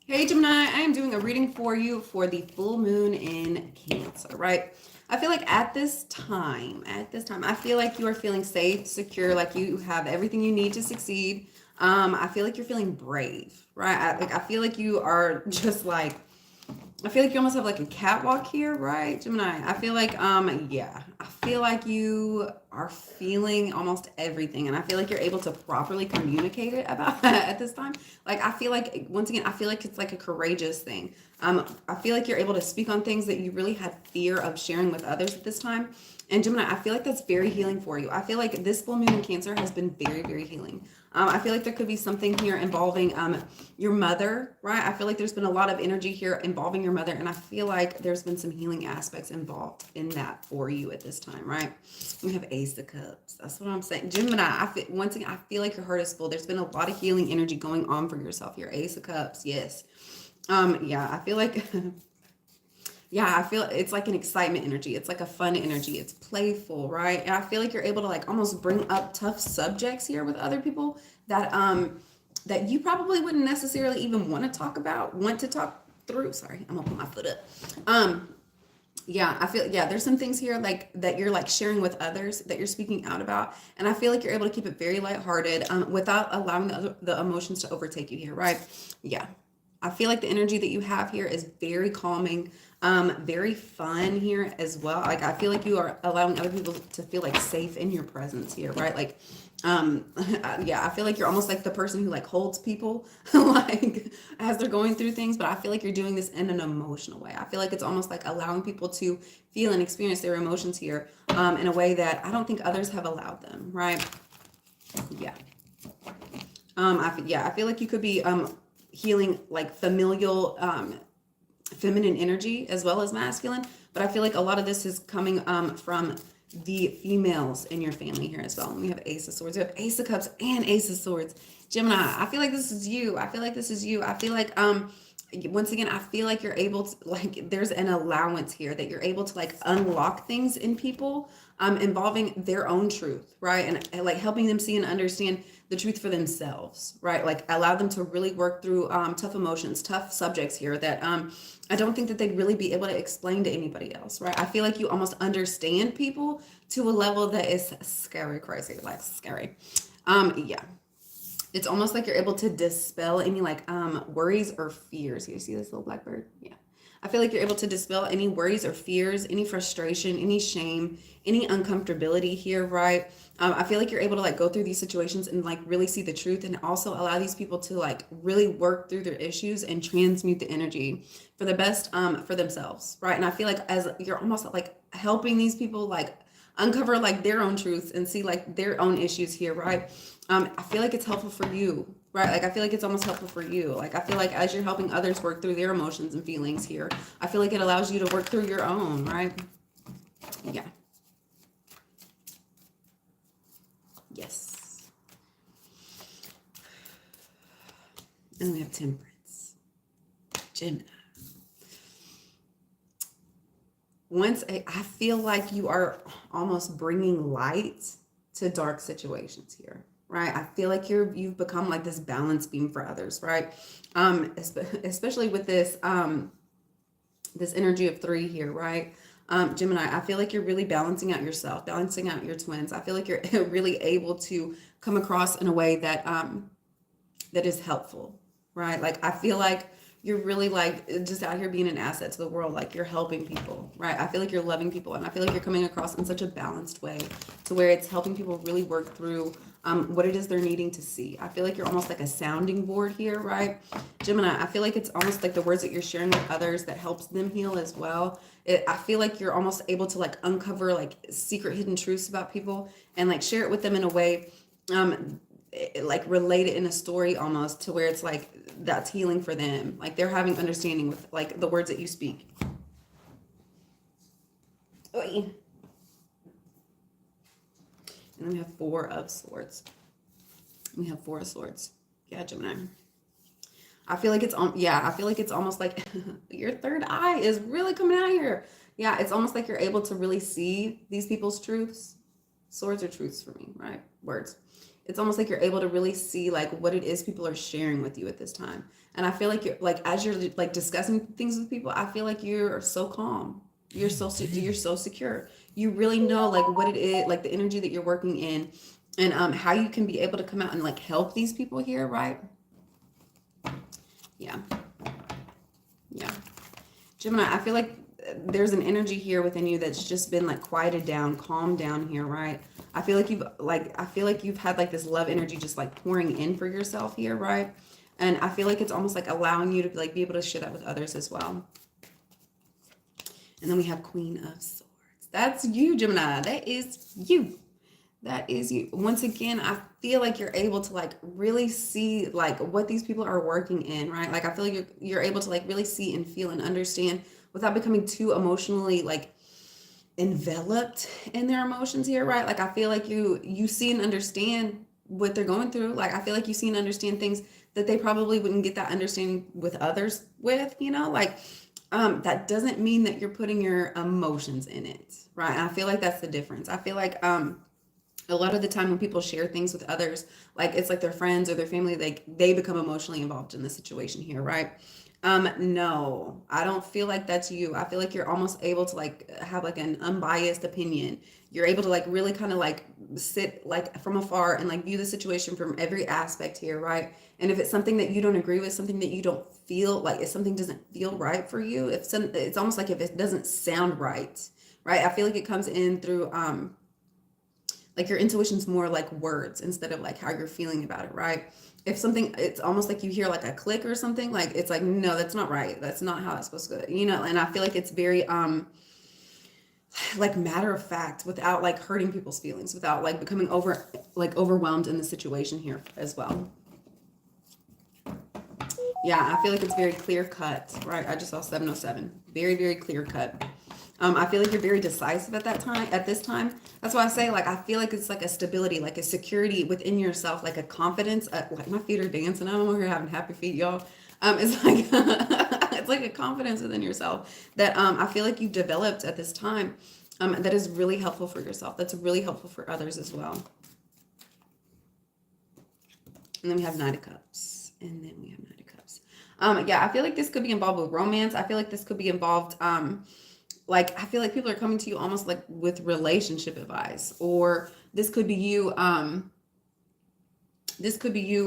Hey Gemini, I am doing a reading for you for the full moon in Cancer, right? I feel like at this time, I feel like you are feeling safe, secure, like you have everything you need to succeed. I feel like you're feeling brave, right? I feel like you are just like I feel like you almost have like a catwalk here, right, Gemini? I feel like, yeah, I feel like you are feeling almost everything, and I feel like you're able to properly communicate it about at this time. Like, I feel like once again, I feel like it's like a courageous thing. I feel like you're able to speak on things that you really had fear of sharing with others at this time. And Gemini, I feel like that's very healing for you. I feel like this full moon in Cancer has been very, very healing. I feel like there could be something here involving your mother, right? I feel like there's been a lot of energy here involving your mother, and I feel like there's been some healing aspects involved in that for you at this time, right? We have Ace of Cups. That's what I'm saying. Gemini, once again, I feel like your heart is full. There's been a lot of healing energy going on for yourself here. Ace of Cups, yes. Yeah, I feel like yeah, I feel it's like an excitement energy. It's like a fun energy. It's playful, right? And I feel like you're able to like almost bring up tough subjects here with other people that you probably wouldn't necessarily even want to talk through. Sorry, I'm gonna put my foot up. Um, yeah, I feel yeah, there's some things here like that you're like sharing with others that you're speaking out about, and I feel like you're able to keep it very lighthearted, without allowing the emotions to overtake you here, right? Yeah, I feel like the energy that you have here is very calming, very fun here as well. Like I feel like you are allowing other people to feel like safe in your presence here, right? Like, yeah, I feel like you're almost like the person who like holds people like as they're going through things, but I feel like you're doing this in an emotional way. I feel like it's almost like allowing people to feel and experience their emotions here, in a way that I don't think others have allowed them, right? Yeah. Yeah, I feel like you could be healing like familial feminine energy as well as masculine, but I feel like a lot of this is coming from the females in your family here as well. And we have Ace of Swords, we have Ace of Cups and Ace of Swords. Gemini, I feel like this is you. I feel like this is you. I feel like once again, I feel like you're able to like there's an allowance here that you're able to like unlock things in people, involving their own truth, right? And like helping them see and understand the truth for themselves, right? Like allow them to really work through tough emotions, tough subjects here that I don't think that they'd really be able to explain to anybody else, right? I feel like you almost understand people to a level that is scary, crazy, like scary. Yeah, it's almost like you're able to dispel any like worries or fears. You see this little blackbird? Yeah. I feel like you're able to dispel any worries or fears, any frustration, any shame, any uncomfortability here, right? I feel like you're able to like go through these situations and like really see the truth, and also allow these people to like really work through their issues and transmute the energy for the best for themselves, right? And I feel like as you're almost like helping these people like uncover like their own truths and see like their own issues here, right? I feel like it's helpful for you, right? Like I feel like it's almost helpful for you. Like I feel like as you're helping others work through their emotions and feelings here, I feel like it allows you to work through your own, right? Yeah. Yes. And we have Temperance. Gemini. I feel like you are almost bringing light to dark situations here, right? I feel like you've become like this balance beam for others, right? Especially with this energy of three here, right? Gemini, I feel like you're really balancing out yourself, balancing out your twins. I feel like you're really able to come across in a way that is helpful, right? Like I feel like you're really like just out here being an asset to the world, like you're helping people, right? I feel like you're loving people, and I feel like you're coming across in such a balanced way to where it's helping people really work through what it is they're needing to see. I feel like you're almost like a sounding board here, right? Gemini, I feel like it's almost like the words that you're sharing with others that helps them heal as well. I feel like you're almost able to like uncover like secret hidden truths about people and like share it with them in a way, like relate it in a story almost to where it's like that's healing for them, like they're having understanding with like the words that you speak. Oy. And then we have Four of Swords. We have Four of Swords. Yeah, Gemini, I feel like yeah, I feel like it's almost like your third eye is really coming out here. Yeah, it's almost like you're able to really see these people's truths. Swords are truths for me, right? Words. it's almost like you're able to really see like what it is people are sharing with you at this time. And I feel like you're like, as you're like discussing things with people, I feel like you're so calm. You're so secure. You really know like what it is, like the energy that you're working in, and how you can be able to come out and like help these people here, right? Yeah. Yeah. Gemini, I feel like there's an energy here within you that's just been like quieted down, calmed down here, right? I feel like you've had like this love energy just like pouring in for yourself here, right? And I feel like it's almost like allowing you to like be able to share that with others as well. And then we have Queen of Swords. That's you, Gemini. That is you. That is you. Once again, I feel like you're able to like really see like what these people are working in, right? Like I feel like you're able to like really see and feel and understand without becoming too emotionally like enveloped in their emotions here, right? Like I feel like you see and understand what they're going through. Like I feel like you see and understand things that they probably wouldn't get that understanding with others with, you know, like that doesn't mean that you're putting your emotions in it, right? And I feel like that's the difference. I feel like a lot of the time when people share things with others, like it's like their friends or their family, like they become emotionally involved in the situation here, right? No, I don't feel like that's you. I feel like you're almost able to like have like an unbiased opinion. You're able to like really kind of like sit like from afar and like view the situation from every aspect here, right? And if it's something that you don't agree with, something that you don't feel like, if something doesn't feel right for you, it's almost like if it doesn't sound right, right? I feel like it comes in through like your intuition's more like words instead of like how you're feeling about it, right? If something, it's almost like you hear like a click or something, like it's like, no, that's not right, that's not how it's supposed to go, you know. And I feel like it's very like matter of fact, without like hurting people's feelings, without like becoming overwhelmed in the situation here as well. Yeah, I feel like it's very clear cut, right? I just saw 707. Very, very clear cut. I feel like you're very decisive at this time. That's why I say, like, I feel like it's like a stability, like a security within yourself, like a confidence. Like my feet are dancing. I'm over here having happy feet, y'all. It's like it's like a confidence within yourself that I feel like you've developed at this time. That is really helpful for yourself. That's really helpful for others as well. And then we have Knight of Cups. And then we have Knight of Cups. Yeah, I feel like this could be involved with romance. I feel like this could be involved like I feel like people are coming to you almost like with relationship advice, or this could be you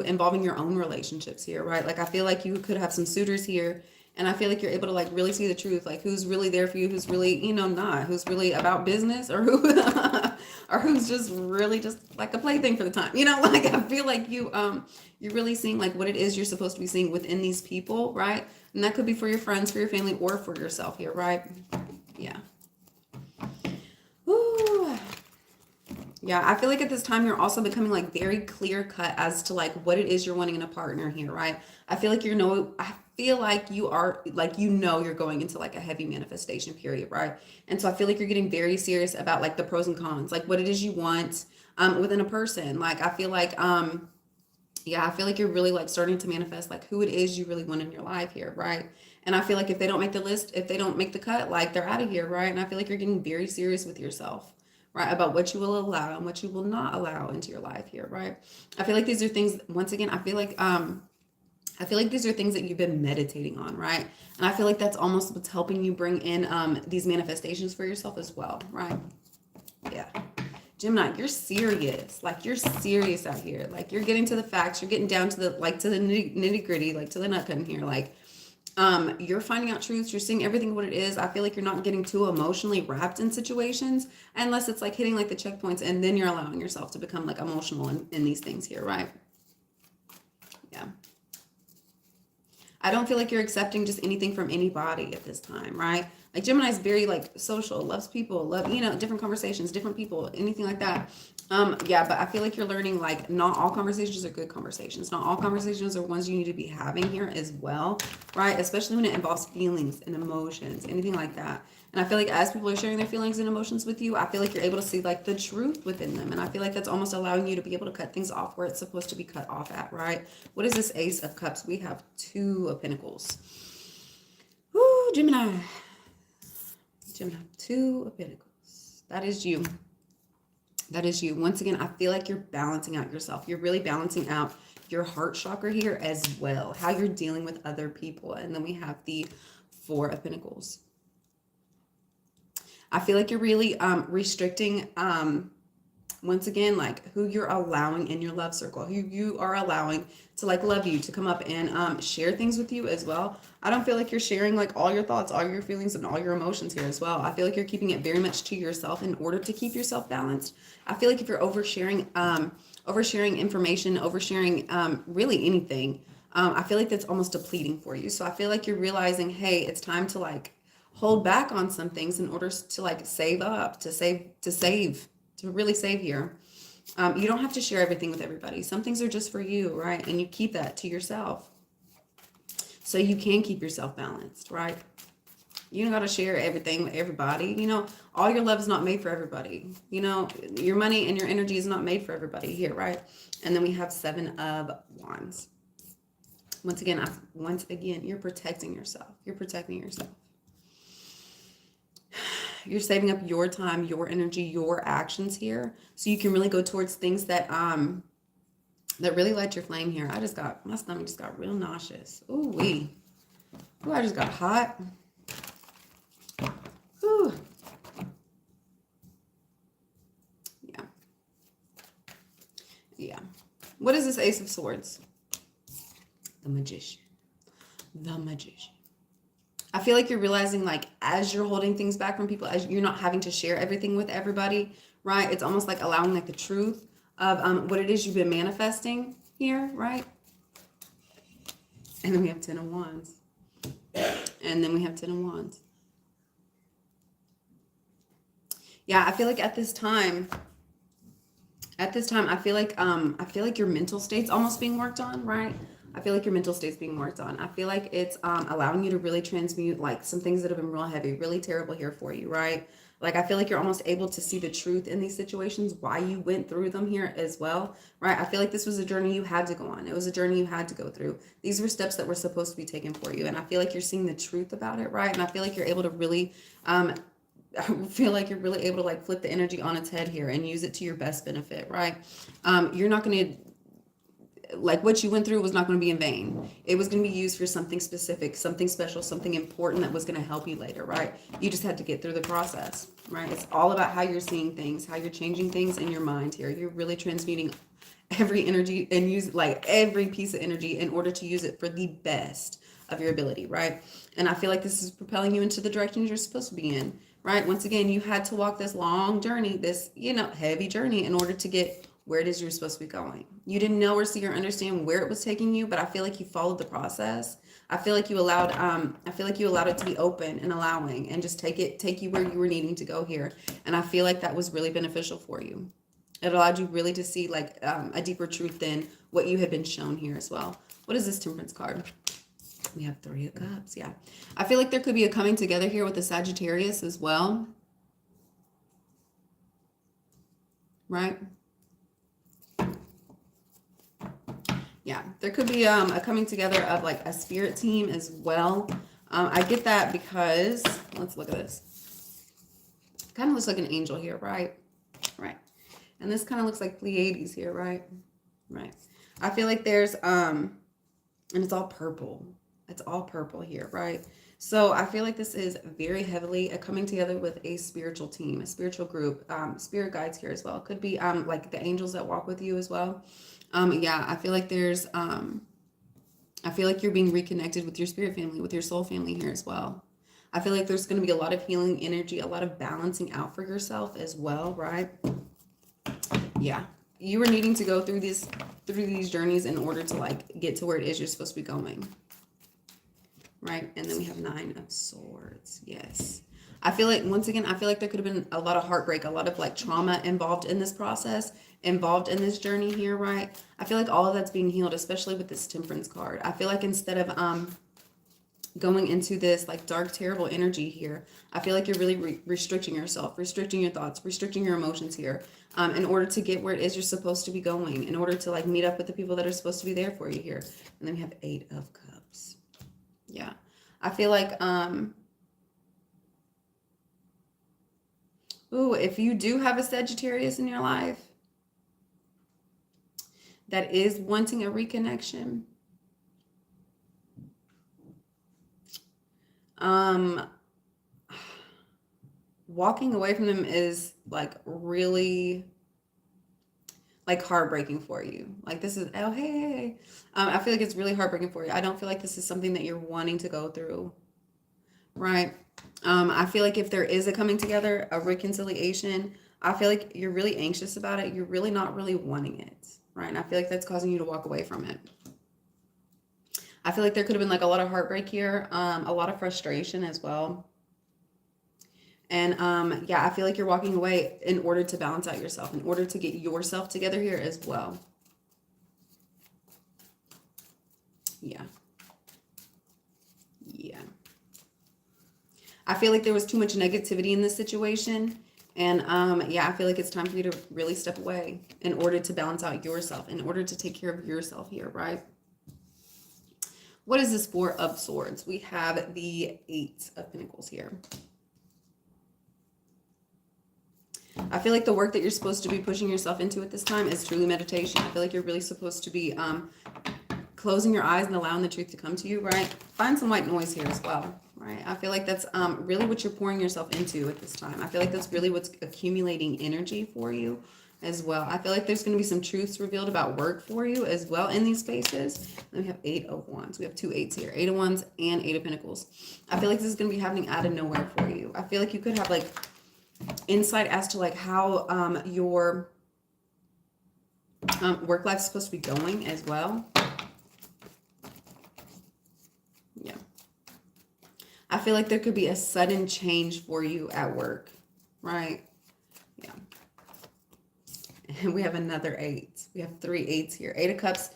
involving your own relationships here, right? Like I feel like you could have some suitors here, and I feel like you're able to like really see the truth, like who's really there for you, who's really, you know, not, who's really about business, or who or who's just really just like a plaything for the time, you know. Like I feel like you're really seeing like what it is you're supposed to be seeing within these people, right? And that could be for your friends, for your family, or for yourself here, right? Yeah. Ooh. Yeah, I feel like at this time you're also becoming like very clear cut as to like what it is you're wanting in a partner here, right? I feel like you are like, you know, you're going into like a heavy manifestation period, right? And so I feel like you're getting very serious about like the pros and cons, like what it is you want within a person. Like I feel like yeah, I feel like you're really like starting to manifest like who it is you really want in your life here, right? And I feel like if they don't make the list, if they don't make the cut, like they're out of here, right? And I feel like you're getting very serious with yourself, right? About what you will allow and what you will not allow into your life here, right? I feel like these are things, once again, I feel like these are things that you've been meditating on, right? And I feel like that's almost what's helping you bring in these manifestations for yourself as well, right? Yeah. Gemini, you're serious. Like you're serious out here. Like you're getting to the facts. You're getting down to the like to the nitty gritty, like to the nut cutting here. Like you're finding out truths. You're seeing everything what it is. I feel like you're not getting too emotionally wrapped in situations unless it's like hitting like the checkpoints, and then you're allowing yourself to become like emotional in these things here, right? Yeah. I don't feel like you're accepting just anything from anybody at this time, right? Like Gemini is very like social, loves people, love, you know, different conversations, different people, anything like that. Yeah, but I feel like you're learning like not all conversations are good conversations. Not all conversations are ones you need to be having here as well, right? Especially when it involves feelings and emotions, anything like that. And I feel like as people are sharing their feelings and emotions with you, I feel like you're able to see like the truth within them. And I feel like that's almost allowing you to be able to cut things off where it's supposed to be cut off at, right? What is this Ace of Cups? We have Two of Pentacles. Woo, Gemini. Gemini, Two of Pentacles. That is you. That is you. Once again, I feel like you're balancing out yourself. You're really balancing out your heart chakra here as well, how you're dealing with other people. And then we have the Four of Pentacles. I feel like you're really restricting, once again, like who you're allowing in your love circle, who you are allowing to like love you, to come up and share things with you as well. I don't feel like you're sharing like all your thoughts, all your feelings, and all your emotions here as well. I feel like you're keeping it very much to yourself in order to keep yourself balanced. I feel like if you're oversharing information, oversharing really anything, I feel like that's almost depleting for you. So I feel like you're realizing, hey, it's time to like hold back on some things in order to like save up, to really save here. You don't have to share everything with everybody. Some things are just for you, right? And you keep that to yourself so you can keep yourself balanced, right? You don't got to share everything with everybody. You know, all your love is not made for everybody. You know, your money and your energy is not made for everybody here, right? And then we have Seven of Wands. Once again, you're protecting yourself. You're protecting yourself. You're saving up your time, your energy, your actions here, so you can really go towards things that that really light your flame here. My stomach just got real nauseous. Ooh wee. Ooh, I just got hot. Ooh. Yeah. Yeah. What is this Ace of Swords? The Magician. The Magician. I feel like you're realizing, like, as you're holding things back from people, as you're not having to share everything with everybody, right? It's almost like allowing like the truth of what it is you've been manifesting here, right? And then we have Ten of Wands. And then we have Ten of Wands. Yeah, I feel like at this time, I feel like your mental state's almost being worked on, right? I feel like your mental state's being worked on. I feel like it's allowing you to really transmute like some things that have been real heavy, really terrible here for you, right? Like I feel like you're almost able to see the truth in these situations, why you went through them here as well, right? I feel like this was a journey you had to go on. It was a journey you had to go through. These were steps that were supposed to be taken for you. And I feel like you're seeing the truth about it, right? And I feel like you're able to really I feel like you're really able to like flip the energy on its head here and use it to your best benefit, right? You're not going to, like what you went through was not going to be in vain. It was going to be used for something specific, something special, something important that was going to help you later, right? You just had to get through the process, right? It's all about how you're seeing things, how you're changing things in your mind here. You're really transmuting every energy and use like every piece of energy in order to use it for the best of your ability, right? And I feel like this is propelling you into the direction you're supposed to be in, right? Once again, you had to walk this long journey, this, heavy journey in order to get where it is you're supposed to be going. You didn't know or see or understand where it was taking you, but I feel like you followed the process. I feel like you allowed it to be open and allowing and just take you where you were needing to go here. And I feel like that was really beneficial for you. It allowed you really to see like a deeper truth than what you had been shown here as well. What is this Temperance card? We have Three of Cups. Yeah. I feel like there could be a coming together here with the Sagittarius as well. Right? Yeah, there could be a coming together of like a spirit team as well. I get that because, let's look at this. Kind of looks like an angel here, right? Right. And this kind of looks like Pleiades here, right? Right. I feel like there's, and it's all purple. It's all purple here, right? So I feel like this is very heavily a coming together with a spiritual team, a spiritual group, spirit guides here as well. It could be like the angels that walk with you as well. Yeah, I feel like there's, I feel like you're being reconnected with your spirit family, with your soul family here as well. I feel like there's going to be a lot of healing energy, a lot of balancing out for yourself as well, right? Yeah, you were needing to go through these journeys in order to like get to where it is you're supposed to be going, right? And then we have Nine of Swords. Yes. I feel like, once again, I feel like there could have been a lot of heartbreak, a lot of like trauma involved in this process, involved in this journey here, right? I feel like all of that's being healed, especially with this Temperance card. I feel like instead of going into this like dark, terrible energy here, I feel like you're really restricting yourself, restricting your thoughts, restricting your emotions here, in order to get where it is you're supposed to be going, in order to like meet up with the people that are supposed to be there for you here. And then we have Eight of Cups. Yeah. I feel like, Ooh, if you do have a Sagittarius in your life that is wanting a reconnection, walking away from them is like really like heartbreaking for you. Like this is, oh, hey, hey, hey. I feel like it's really heartbreaking for you. I don't feel like this is something that you're wanting to go through, right? I feel like if there is a coming together, a reconciliation, I feel like you're really anxious about it. You're really not really wanting it, right? And I feel like that's causing you to walk away from it. I feel like there could have been like a lot of heartbreak here, a lot of frustration as well. And yeah, I feel like you're walking away in order to balance out yourself, in order to get yourself together here as well. Yeah. Yeah. I feel like there was too much negativity in this situation. And yeah, I feel like it's time for you to really step away in order to balance out yourself, in order to take care of yourself here, right? What is this Four of Swords? We have the Eight of Pentacles here. I feel like the work that you're supposed to be pushing yourself into at this time is truly meditation. I feel like you're really supposed to be closing your eyes and allowing the truth to come to you, right? Find some white noise here as well, right? I feel like that's really what you're pouring yourself into at this time. I feel like that's really what's accumulating energy for you as well. I feel like there's going to be some truths revealed about work for you as well in these spaces. Then we have Eight of Wands. We have two eights here, Eight of Wands and Eight of Pentacles. I feel like this is going to be happening out of nowhere for you. I feel like you could have like insight as to like how your work life is supposed to be going as well. Yeah. I feel like there could be a sudden change for you at work, right? Yeah. And we have another eight. We have three eights here. Eight of Cups,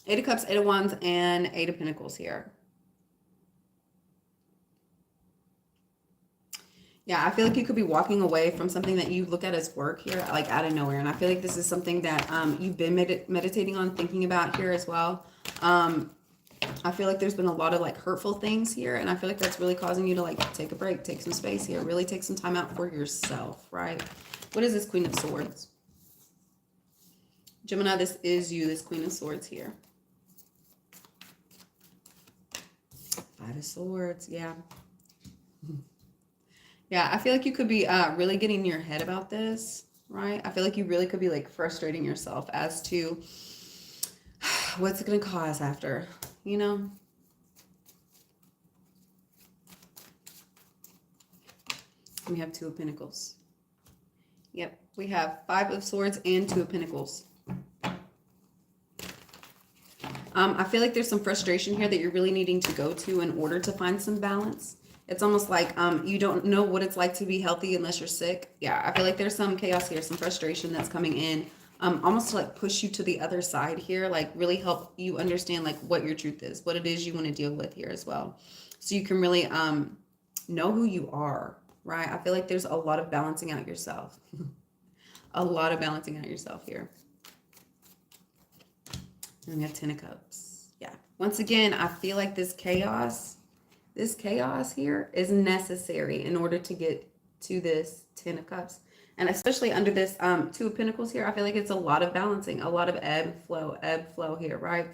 Eight of Wands, and Eight of Pentacles here. Yeah, I feel like you could be walking away from something that you look at as work here, like out of nowhere. And I feel like this is something that you've been meditating on, thinking about here as well. I feel like there's been a lot of like hurtful things here. And I feel like that's really causing you to like take a break, take some space here, really take some time out for yourself, right? What is this Queen of Swords? Gemini, this is you, this Queen of Swords here. Five of Swords, yeah. Yeah, I feel like you could be really getting in your head about this, right? I feel like you really could be like frustrating yourself as to what's it going to cause after, you know? We have Two of Pentacles. Yep, we have Five of Swords and Two of Pentacles. I feel like there's some frustration here that you're really needing to go to in order to find some balance. It's almost like you don't know what it's like to be healthy unless you're sick. Yeah, I feel like there's some chaos here, some frustration that's coming in, almost to like push you to the other side here, like really help you understand like what your truth is, what it is you want to deal with here as well. So you can really know who you are, right? I feel like there's a lot of balancing out yourself. A lot of balancing out yourself here. And we have Ten of Cups. Yeah. Once again, I feel like this chaos here is necessary in order to get to this Ten of Cups. And especially under this Two of Pentacles here, I feel like it's a lot of balancing, a lot of ebb flow here, right?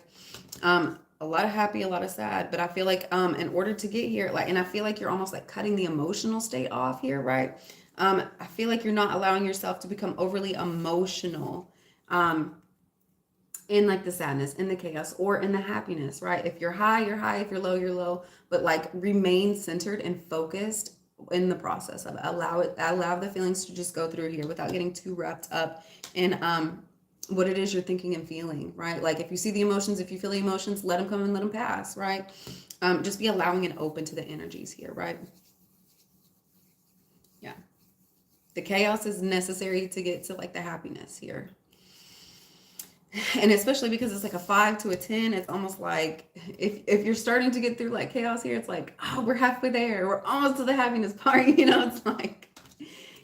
A lot of happy, a lot of sad. But I feel like in order to get here, like, and I feel like you're almost like cutting the emotional state off here, right? I feel like you're not allowing yourself to become overly emotional in like the sadness, in the chaos, or in the happiness, right? If you're high, you're high. If you're low, you're low. But like remain centered and focused in the process of it. Allow the feelings to just go through here without getting too wrapped up in what it is you're thinking and feeling, right? Like if you see the emotions, if you feel the emotions, let them come and let them pass, right? Just be allowing and open to the energies here, right? Yeah. The chaos is necessary to get to like the happiness here. And especially because it's like a 5 to a 10, it's almost like if you're starting to get through like chaos here, it's like, oh, we're halfway there. We're almost to the happiness part. You know, it's like,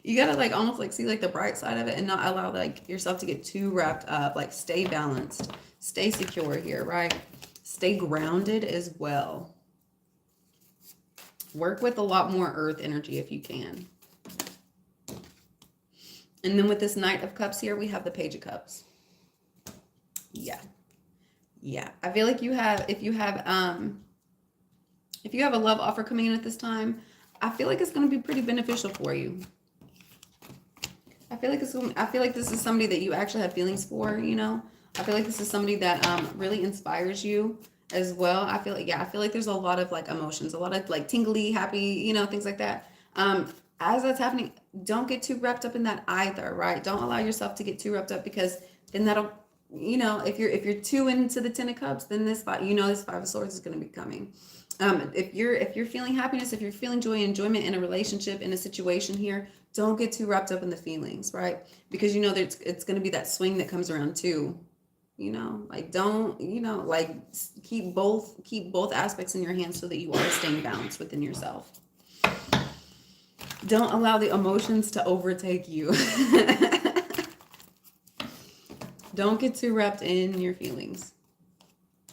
you got to like almost like see like the bright side of it and not allow like yourself to get too wrapped up. Like stay balanced, stay secure here, right? Stay grounded as well. Work with a lot more earth energy if you can. And then with this Knight of Cups here, we have the Page of Cups. Yeah. Yeah. I feel like if you have a love offer coming in at this time, I feel like it's going to be pretty beneficial for you. I feel like this is somebody that you actually have feelings for, you know. I feel like this is somebody that really inspires you as well. I feel like there's a lot of like emotions, a lot of like tingly, happy, you know, things like that. As that's happening, don't get too wrapped up in that either, right? Don't allow yourself to get too wrapped up, because then that'll, you know, if you're too into the Ten of Cups, then this Five of Swords is going to be coming. If you're feeling happiness, if you're feeling joy and enjoyment in a relationship, in a situation here, don't get too wrapped up in the feelings, right? Because you know that it's going to be that swing that comes around too. You know, like don't, you know, like keep both aspects in your hands so that you are staying balanced within yourself. Don't allow the emotions to overtake you. Don't get too wrapped in your feelings.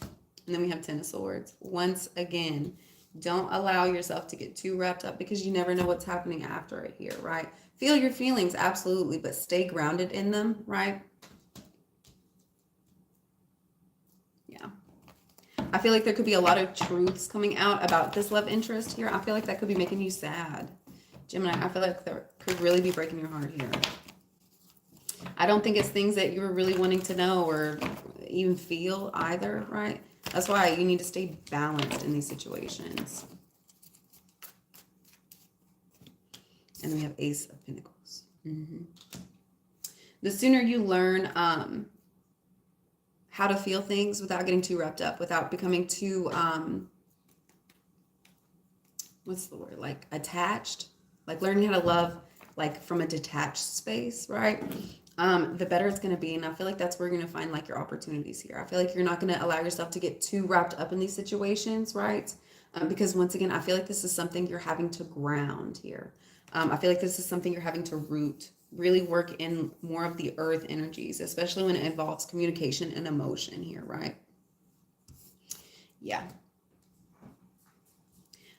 And then we have Ten of Swords. Once again, don't allow yourself to get too wrapped up, because you never know what's happening after it here, right? Feel your feelings, absolutely, but stay grounded in them, right? Yeah. I feel like there could be a lot of truths coming out about this love interest here. I feel like that could be making you sad. Gemini, I feel like that could really be breaking your heart here. I don't think it's things that you're really wanting to know or even feel either, right? That's why you need to stay balanced in these situations. And then we have Ace of Pentacles. The sooner you learn how to feel things without getting too wrapped up, without becoming too, what's the word? Like attached, like learning how to love like from a detached space, right? The better it's going to be. And I feel like that's where you're going to find like your opportunities here. I feel like you're not going to allow yourself to get too wrapped up in these situations, right? Because once again, I feel like this is something you're having to ground here. I feel like this is something you're having to root, really work in more of the earth energies, especially when it involves communication and emotion here, right? Yeah.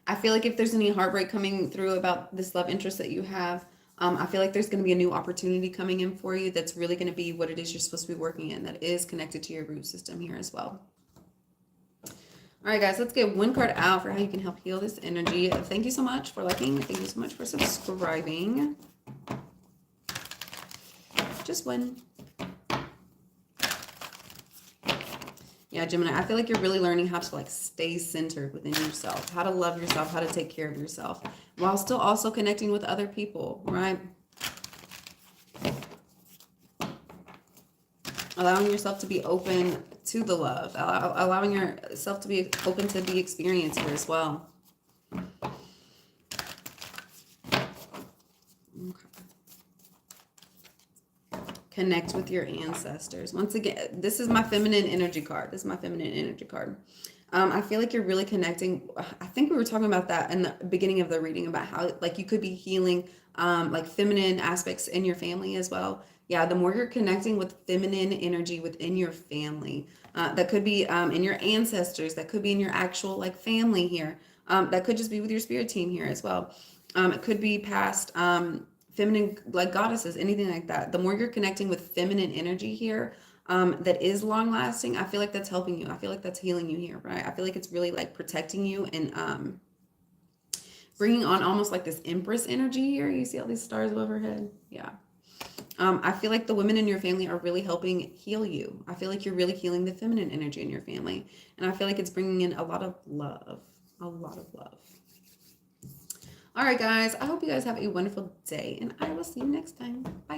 I feel like if there's any heartbreak coming through about this love interest that you have, I feel like there's going to be a new opportunity coming in for you that's really going to be what it is you're supposed to be working in, that is connected to your root system here as well. All right, guys, let's get one card out for how you can help heal this energy. Thank you so much for liking. Thank you so much for subscribing. Just one. Yeah, Gemini, I feel like you're really learning how to like stay centered within yourself, how to love yourself, how to take care of yourself, while still also connecting with other people, right? Allowing yourself to be open to the love, allowing yourself to be open to the experience here as well. Connect with your ancestors. Once again, this is my feminine energy card. I feel like you're really connecting. I think we were talking about that in the beginning of the reading, about how like you could be healing like feminine aspects in your family as well. Yeah, the more you're connecting with feminine energy within your family, that could be in your ancestors, that could be in your actual like family here, that could just be with your spirit team here as well. It could be past feminine like goddesses, anything like that. The more you're connecting with feminine energy here, that is long lasting, I feel like that's helping you. I feel like that's healing you here, right? I feel like it's really like protecting you and bringing on almost like this Empress energy here. You see all these stars above her head? Yeah. I feel like the women in your family are really helping heal you. I feel like you're really healing the feminine energy in your family. And I feel like it's bringing in a lot of love. A lot of love. All right, guys. I hope you guys have a wonderful day. And I will see you next time. Bye.